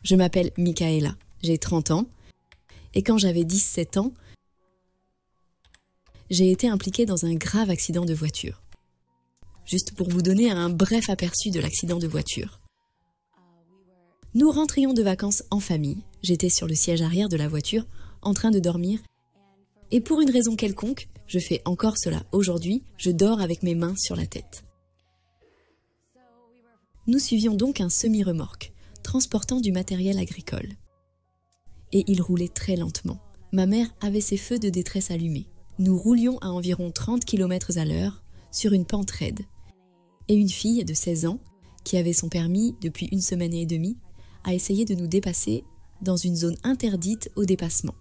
Je m'appelle Michaela, j'ai 30 ans, et quand j'avais 17 ans, j'ai été impliquée dans un grave accident de voiture. Juste pour vous donner un bref aperçu de l'accident de voiture. Nous rentrions de vacances en famille, j'étais sur le siège arrière de la voiture, en train de dormir, et pour une raison quelconque, je fais encore cela aujourd'hui, je dors avec mes mains sur la tête. Nous suivions donc un semi-remorque, transportant du matériel agricole. Et il roulait très lentement. Ma mère avait ses feux de détresse allumés. Nous roulions à environ 30 km/h sur une pente raide. Et une fille de 16 ans, qui avait son permis depuis 1 semaine et demie, a essayé de nous dépasser dans une zone interdite au dépassement.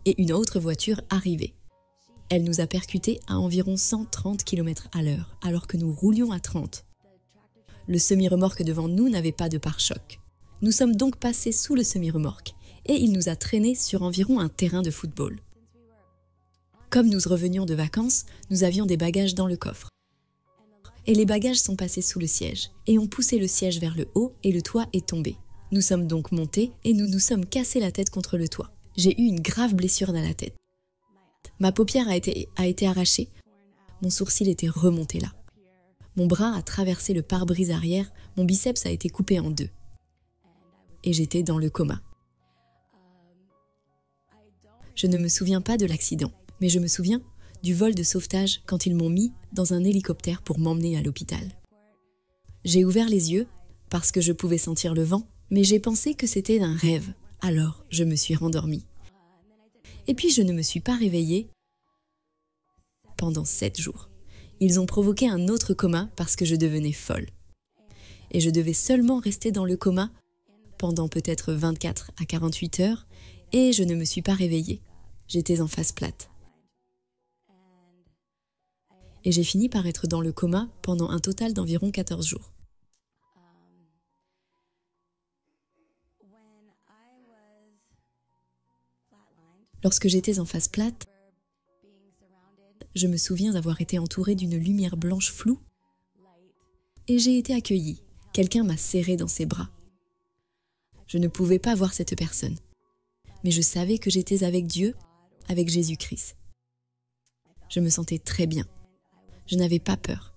Et une autre voiture arrivait. Elle nous a percutés à environ 130 km/h, alors que nous roulions à 30. Le semi-remorque devant nous n'avait pas de pare-choc. Nous sommes donc passés sous le semi-remorque et il nous a traînés sur environ un terrain de football. Comme nous revenions de vacances, nous avions des bagages dans le coffre. Et les bagages sont passés sous le siège et ont poussé le siège vers le haut et le toit est tombé. Nous sommes donc montés et nous nous sommes cassés la tête contre le toit. J'ai eu une grave blessure dans la tête. Ma paupière a été arrachée. Mon sourcil était remonté là. Mon bras a traversé le pare-brise arrière, mon biceps a été coupé en 2. Et j'étais dans le coma. Je ne me souviens pas de l'accident, mais je me souviens du vol de sauvetage quand ils m'ont mis dans un hélicoptère pour m'emmener à l'hôpital. J'ai ouvert les yeux parce que je pouvais sentir le vent, mais j'ai pensé que c'était un rêve. Alors, je me suis rendormie. Et puis, je ne me suis pas réveillée pendant 7 jours. Ils ont provoqué un autre coma parce que je devenais folle. Et je devais seulement rester dans le coma pendant peut-être 24 à 48 heures et je ne me suis pas réveillée. J'étais en face plate. Et j'ai fini par être dans le coma pendant un total d'environ 14 jours. Lorsque j'étais en face plate, je me souviens d'avoir été entourée d'une lumière blanche floue et j'ai été accueillie. Quelqu'un m'a serrée dans ses bras. Je ne pouvais pas voir cette personne, mais je savais que j'étais avec Dieu, avec Jésus-Christ. Je me sentais très bien. Je n'avais pas peur.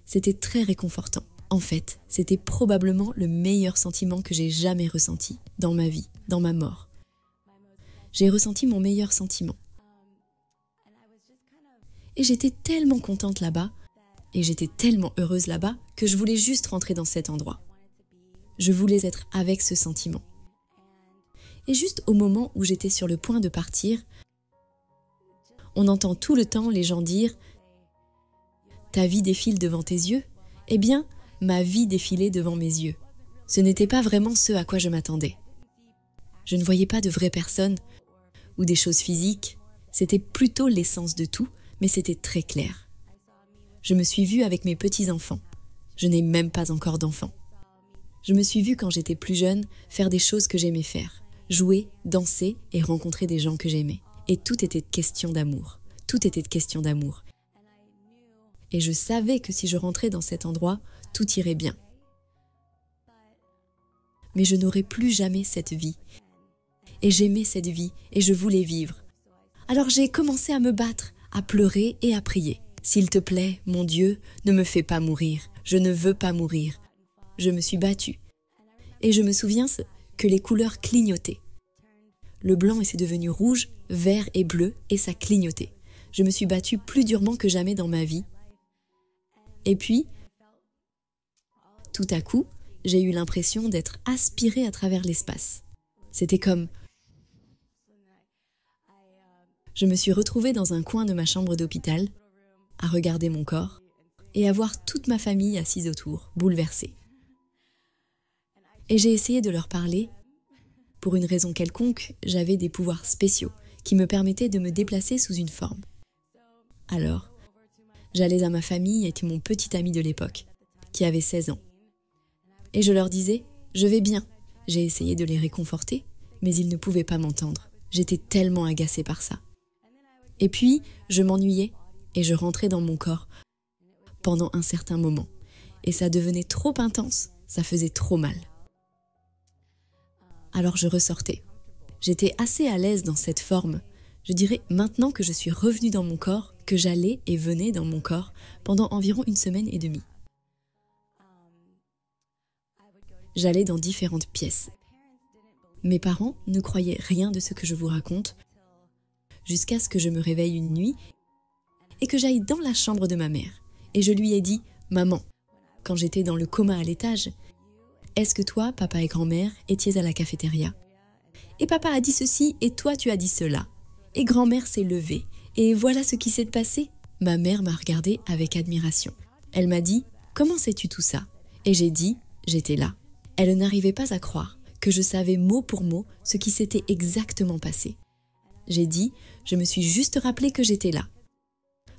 C'était très réconfortant. En fait, c'était probablement le meilleur sentiment que j'ai jamais ressenti dans ma vie, dans ma mort. J'ai ressenti mon meilleur sentiment. Et j'étais tellement contente là-bas, et j'étais tellement heureuse là-bas, que je voulais juste rentrer dans cet endroit. Je voulais être avec ce sentiment. Et juste au moment où j'étais sur le point de partir, on entend tout le temps les gens dire « Ta vie défile devant tes yeux ?» Eh bien, ma vie défilait devant mes yeux. Ce n'était pas vraiment ce à quoi je m'attendais. Je ne voyais pas de vraies personnes ou des choses physiques. C'était plutôt l'essence de tout, mais c'était très clair. Je me suis vue avec mes petits-enfants. Je n'ai même pas encore d'enfants. Je me suis vue quand j'étais plus jeune faire des choses que j'aimais faire. Jouer, danser et rencontrer des gens que j'aimais. Et tout était question d'amour. Tout était question d'amour. Et je savais que si je rentrais dans cet endroit, tout irait bien. Mais je n'aurais plus jamais cette vie. Et j'aimais cette vie et je voulais vivre. Alors j'ai commencé à me battre, à pleurer et à prier. S'il te plaît, mon Dieu, ne me fais pas mourir. Je ne veux pas mourir. Je me suis battue. Et je me souviens que les couleurs clignotaient. Le blanc était devenu rouge, vert et bleu et ça clignotait. Je me suis battue plus durement que jamais dans ma vie. Et puis, tout à coup, j'ai eu l'impression d'être aspirée à travers l'espace. C'était comme... Je me suis retrouvée dans un coin de ma chambre d'hôpital, à regarder mon corps et à voir toute ma famille assise autour, bouleversée. Et j'ai essayé de leur parler. Pour une raison quelconque, j'avais des pouvoirs spéciaux qui me permettaient de me déplacer sous une forme. Alors, j'allais à ma famille et mon petit ami de l'époque, qui avait 16 ans. Et je leur disais « Je vais bien ». J'ai essayé de les réconforter, mais ils ne pouvaient pas m'entendre. J'étais tellement agacée par ça. Et puis, je m'ennuyais et je rentrais dans mon corps pendant un certain moment. Et ça devenait trop intense, ça faisait trop mal. alors je ressortais. J'étais assez à l'aise dans cette forme. Je dirais maintenant que je suis revenue dans mon corps, que j'allais et venais dans mon corps pendant environ 1 semaine et demie. J'allais dans différentes pièces. Mes parents ne croyaient rien de ce que je vous raconte, jusqu'à ce que je me réveille une nuit et que j'aille dans la chambre de ma mère. Et je lui ai dit « Maman, quand j'étais dans le coma à l'étage, est-ce que toi, papa et grand-mère, étiez à la cafétéria ? Et papa a dit ceci et toi tu as dit cela. Et grand-mère s'est levée. Et voilà ce qui s'est passé. » Ma mère m'a regardée avec admiration. Elle m'a dit « Comment sais-tu tout ça ?» Et j'ai dit « J'étais là. » Elle n'arrivait pas à croire que je savais mot pour mot ce qui s'était exactement passé. J'ai dit « Je me suis juste rappelé que j'étais là. »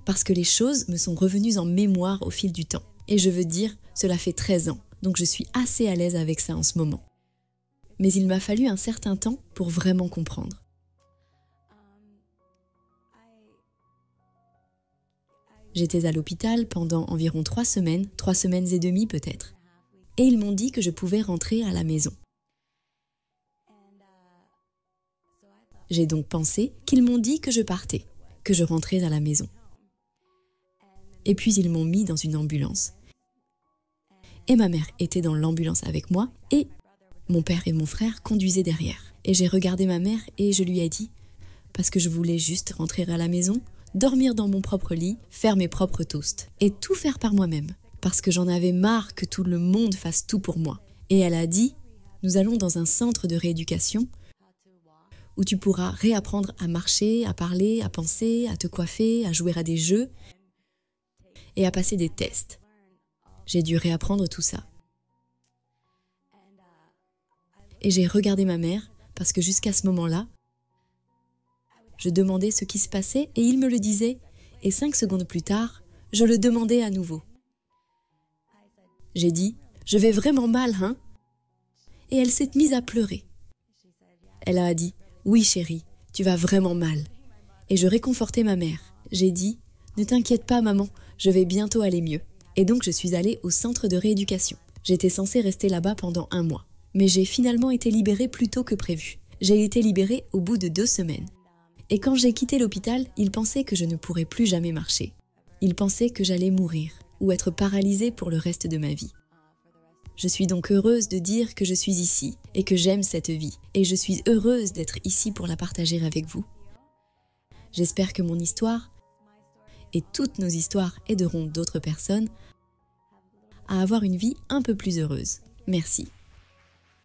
Parce que les choses me sont revenues en mémoire au fil du temps. Et je veux dire, cela fait 13 ans, donc je suis assez à l'aise avec ça en ce moment. Mais il m'a fallu un certain temps pour vraiment comprendre. J'étais à l'hôpital pendant environ 3 semaines, 3 semaines et demie peut-être. Et ils m'ont dit que je pouvais rentrer à la maison. J'ai donc pensé qu'ils m'ont dit que je partais, que je rentrais à la maison. Et puis ils m'ont mis dans une ambulance. Et ma mère était dans l'ambulance avec moi et mon père et mon frère conduisaient derrière. Et j'ai regardé ma mère et je lui ai dit, parce que je voulais juste rentrer à la maison, dormir dans mon propre lit, faire mes propres toasts et tout faire par moi-même. Parce que j'en avais marre que tout le monde fasse tout pour moi. Et elle a dit, nous allons dans un centre de rééducation où tu pourras réapprendre à marcher, à parler, à penser, à te coiffer, à jouer à des jeux et à passer des tests. J'ai dû réapprendre tout ça. Et j'ai regardé ma mère parce que jusqu'à ce moment-là, je demandais ce qui se passait et il me le disait. Et 5 secondes plus tard, je le demandais à nouveau. J'ai dit « Je vais vraiment mal, hein ?» Et elle s'est mise à pleurer. Elle a dit « Oui chérie, tu vas vraiment mal. » Et je réconfortais ma mère. J'ai dit « Ne t'inquiète pas maman, je vais bientôt aller mieux. » Et donc je suis allée au centre de rééducation. J'étais censée rester là-bas pendant 1 mois. Mais j'ai finalement été libérée plus tôt que prévu. J'ai été libérée au bout de 2 semaines. Et quand j'ai quitté l'hôpital, ils pensaient que je ne pourrais plus jamais marcher. Ils pensaient que j'allais mourir ou être paralysée pour le reste de ma vie. Je suis donc heureuse de dire que je suis ici et que j'aime cette vie. Et je suis heureuse d'être ici pour la partager avec vous. J'espère que mon histoire et toutes nos histoires aideront d'autres personnes à avoir une vie un peu plus heureuse. Merci.